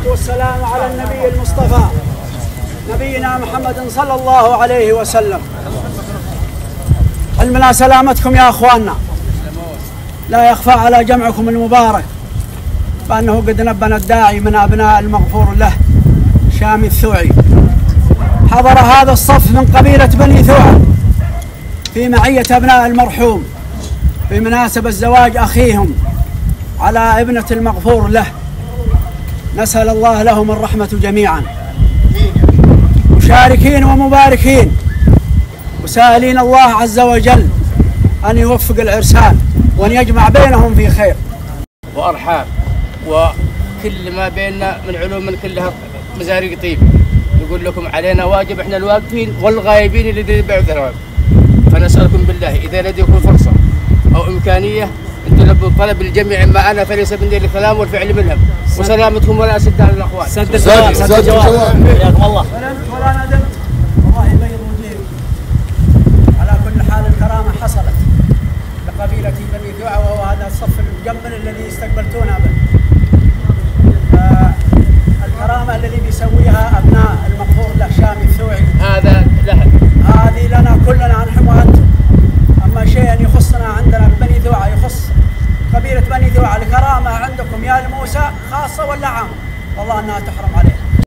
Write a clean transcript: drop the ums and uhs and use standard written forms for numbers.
والسلام على النبي المصطفى نبينا محمد صلى الله عليه وسلم. علمنا سلامتكم يا أخواننا، لا يخفى على جمعكم المبارك بأنه قد نبنا الداعي من أبناء المغفور له شامي الثوعي، حضر هذا الصف من قبيلة بني ثوعة في معية أبناء المرحوم بمناسبة زواج أخيهم على ابنة المغفور له. نسأل الله لهم الرحمة جميعا، مشاركين ومباركين، وسائلين الله عز وجل أن يوفق العرسان وأن يجمع بينهم في خير وأرحام، وكل ما بيننا من علوم من كلها مزاريق طيب. يقول لكم علينا واجب، احنا الواقفين والغايبين الذين يتبعوا ثواب. فنسألكم بالله إذا لديكم فرصة أو إمكانية أن تلبوا طلب الجميع معنا، فليس مني الكلام والفعل منهم. وسلامتكم ولا أسد على الأخوان. سد الجواب حياكم الله. ولا ندم، الله يبيض وجهكم. على كل حال الكرامة حصلت لقبيلة بني ثوعة، وهو هذا الصف المجمل الذي استقبلتونا به. الكرامة الذي بيسويها أبناء المغفور له شامي الثوعي هذا له، هذه لنا كلنا نحن وأنتم. أما شيء يخصنا عندنا بني ثوعة، يخص قبيلة بني ثوعة، الكرامة عندكم يا الموسى خاصة ولا عامة؟ والله أنها تحرم